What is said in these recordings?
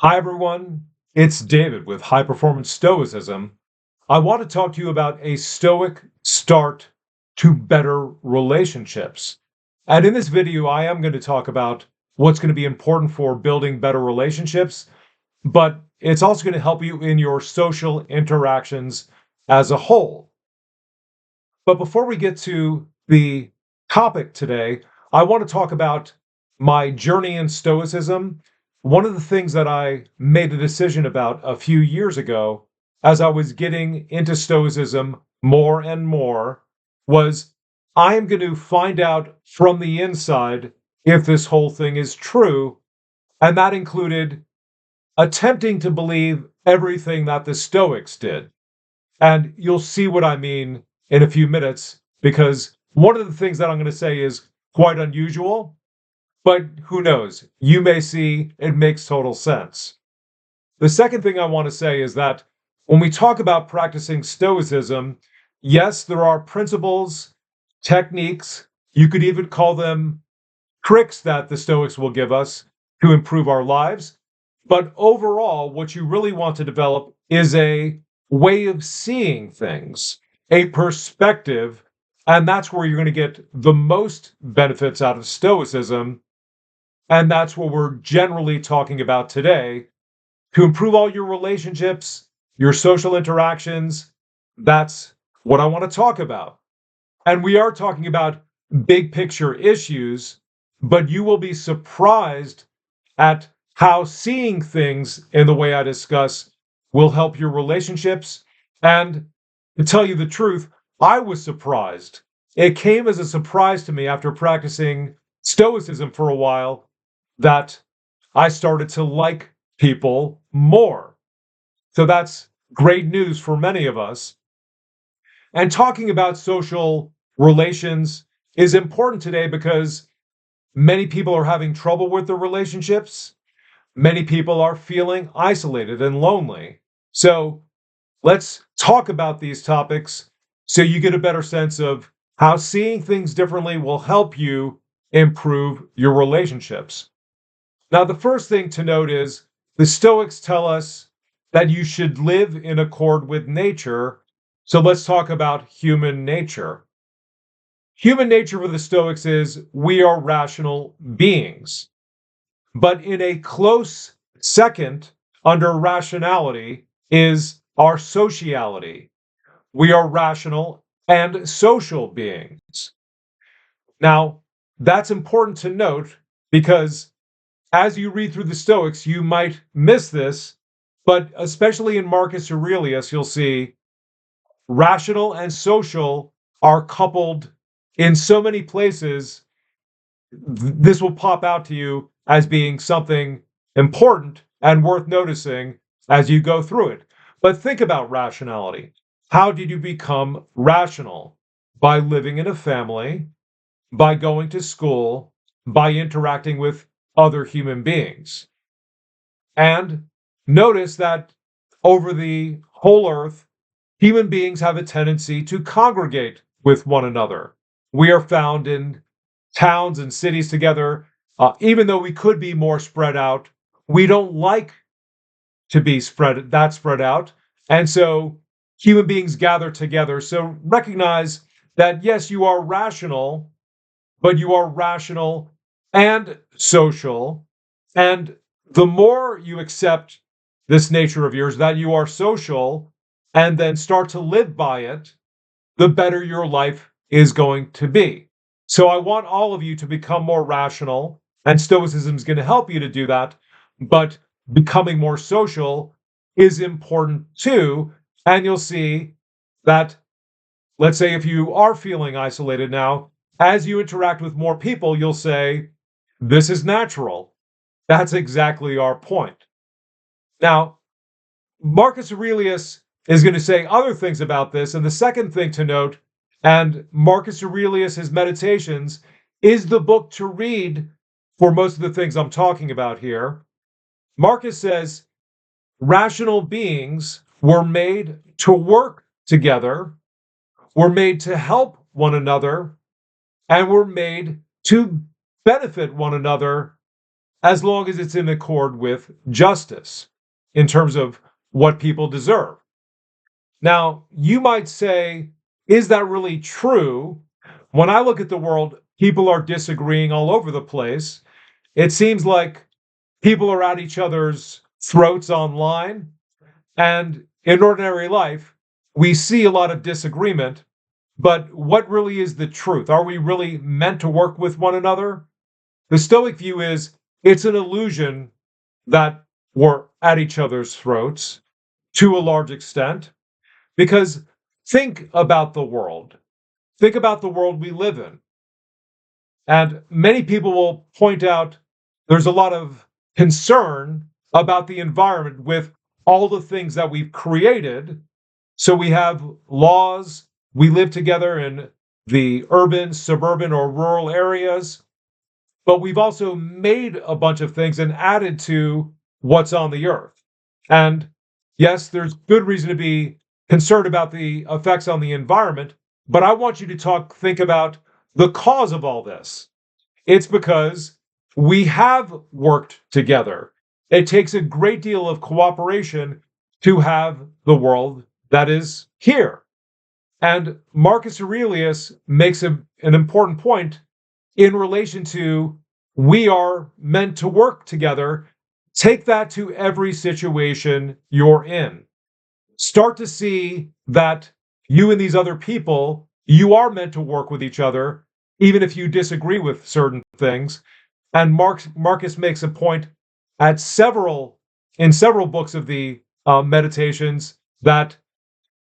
Hi, everyone. It's David with High Performance Stoicism. I want to talk to you about a Stoic start to better relationships. And in this video, I am going to talk about what's going to be important for building better relationships, but it's also going to help you in your social interactions as a whole. But before we get to the topic today, I want to talk about my journey in Stoicism. One of the things that I made a decision about a few years ago, as I was getting into Stoicism more and more, was I am going to find out from the inside if this whole thing is true. And that included attempting to believe everything that the Stoics did. And you'll see what I mean in a few minutes, because one of the things that I'm going to say is quite unusual, but who knows? You may see it makes total sense. The second thing I want to say is that when we talk about practicing Stoicism, yes, there are principles, techniques, you could even call them tricks that the Stoics will give us to improve our lives. But overall, what you really want to develop is a way of seeing things, a perspective, and that's where you're going to get the most benefits out of Stoicism. And that's what we're generally talking about today to improve all your relationships, your social interactions. That's what I want to talk about. And we are talking about big picture issues, but you will be surprised at how seeing things in the way I discuss will help your relationships. And to tell you the truth, I was surprised. It came as a surprise to me after practicing Stoicism for a while that I started to like people more. So that's great news for many of us. And talking about social relations is important today because many people are having trouble with their relationships. Many people are feeling isolated and lonely. So let's talk about these topics so you get a better sense of how seeing things differently will help you improve your relationships. Now, the first thing to note is the Stoics tell us that you should live in accord with nature. So let's talk about human nature. Human nature for the Stoics is we are rational beings. But in a close second under rationality is our sociality. We are rational and social beings. Now, that's important to note because as you read through the Stoics, you might miss this, but especially in Marcus Aurelius, you'll see rational and social are coupled in so many places. This will pop out to you as being something important and worth noticing as you go through it. But think about rationality. How did you become rational? By living in a family, by going to school, by interacting with other human beings. And notice that over the whole earth, human beings have a tendency to congregate with one another. We are found in towns and cities together. Even though we could be more spread out, we don't like to be spread out. And so human beings gather together. So recognize that yes, you are rational, but you are rational and social. And the more you accept this nature of yours, that you are social, and then start to live by it, the better your life is going to be. So I want all of you to become more rational, and Stoicism is going to help you to do that. But becoming more social is important too. And you'll see that, let's say, if you are feeling isolated now, as you interact with more people, you'll say, this is natural. That's exactly our point. Now, Marcus Aurelius is going to say other things about this. And the second thing to note, and Marcus Aurelius, his Meditations, is the book to read for most of the things I'm talking about here. Marcus says, rational beings were made to work together, were made to help one another, and were made to benefit one another as long as it's in accord with justice in terms of what people deserve. Now, you might say, is that really true? When I look at the world, people are disagreeing all over the place. It seems like people are at each other's throats online. And in ordinary life, we see a lot of disagreement. But what really is the truth? Are we really meant to work with one another? The Stoic view is it's an illusion that we're at each other's throats to a large extent. Because think about the world. Think about the world we live in. And many people will point out there's a lot of concern about the environment with all the things that we've created. So we have laws, we live together in the urban, suburban, or rural areas, but we've also made a bunch of things and added to what's on the earth. And yes, there's good reason to be concerned about the effects on the environment, but I want you to think about the cause of all this. It's because we have worked together. It takes a great deal of cooperation to have the world that is here. And Marcus Aurelius makes an important point in relation to we are meant to work together. Take that to every situation you're in. Start to see that you and these other people, you are meant to work with each other, even if you disagree with certain things. And Marcus makes a point in several books of the Meditations that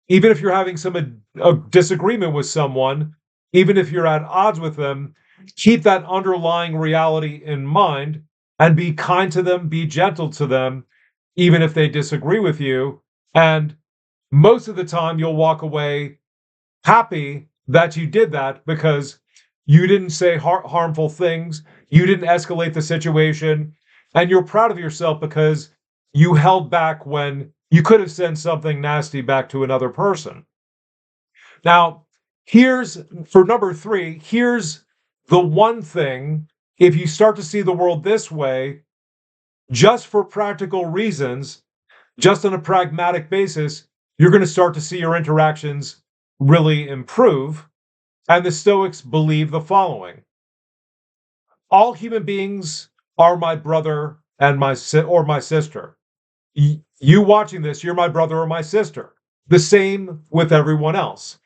even if you're having a disagreement with someone, even if you're at odds with them, keep that underlying reality in mind and be kind to them, be gentle to them, even if they disagree with you. And most of the time, you'll walk away happy that you did that because you didn't say harmful things, you didn't escalate the situation, and you're proud of yourself because you held back when you could have sent something nasty back to another person. Now, here's for number 3, here's the one thing, if you start to see the world this way, just for practical reasons, just on a pragmatic basis, you're going to start to see your interactions really improve. And the Stoics believe the following: all human beings are my brother and my sister. You watching this, you're my brother or my sister. The same with everyone else.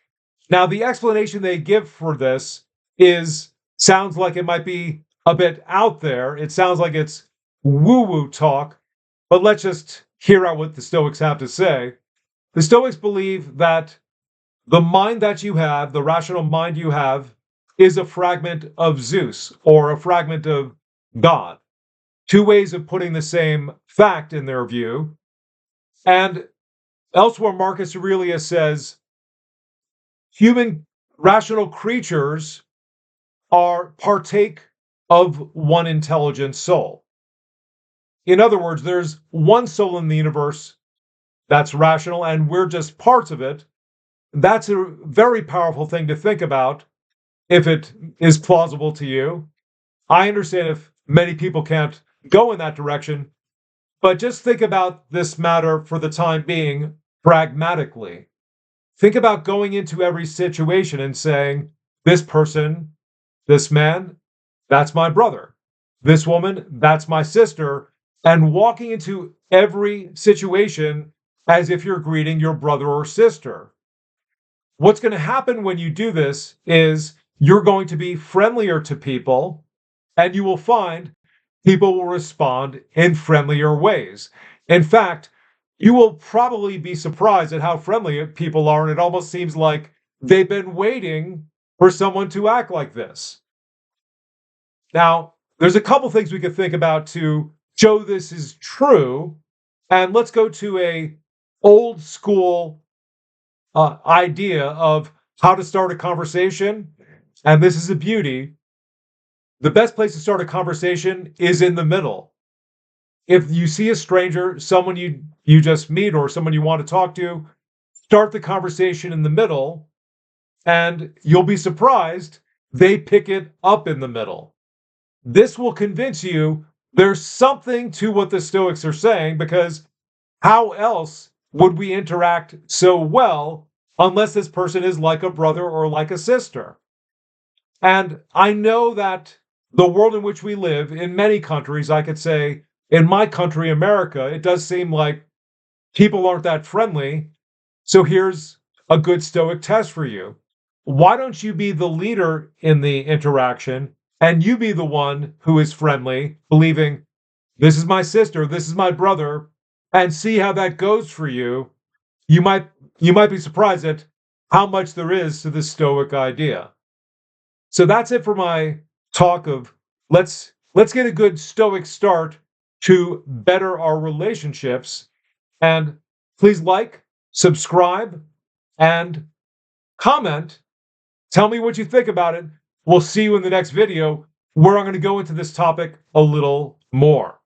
Now, the explanation they give for this sounds like it might be a bit out there. It sounds like it's woo-woo talk, but let's just hear out what the Stoics have to say. The Stoics believe that the mind that you have, the rational mind you have, is a fragment of Zeus or a fragment of God. Two ways of putting the same fact in their view. And elsewhere, Marcus Aurelius says, human rational creatures partake of one intelligent soul. In other words, there's one soul in the universe that's rational, and we're just parts of it. That's a very powerful thing to think about if it is plausible to you. I understand if many people can't go in that direction, but just think about this matter for the time being pragmatically. Think about going into every situation and saying, this person, this man, that's my brother. This woman, that's my sister. And walking into every situation as if you're greeting your brother or sister. What's going to happen when you do this is you're going to be friendlier to people, and you will find people will respond in friendlier ways. In fact, you will probably be surprised at how friendly people are, and it almost seems like they've been waiting for someone to act like this. Now, there's a couple things we could think about to show this is true, and let's go to a old school idea of how to start a conversation, and this is a beauty. The best place to start a conversation is in the middle. If you see a stranger, someone you just meet or someone you want to talk to, start the conversation in the middle, and you'll be surprised they pick it up in the middle. This will convince you There's something to what the Stoics are saying, because how else would we interact so well unless this person is like a brother or like a sister? And I know that the world in which we live, in many countries, I could say, in my country, America, it does seem like people aren't that friendly. So here's a good Stoic test for you. Why don't you be the leader in the interaction and you be the one who is friendly, believing this is my sister, this is my brother, and see how that goes for you. You might you might be surprised at how much there is to the Stoic idea. So that's it for my talk of let's get a good Stoic start to better our relationships. And please like, subscribe, and comment. Tell me what you think about it. We'll see you in the next video where I'm going to go into this topic a little more.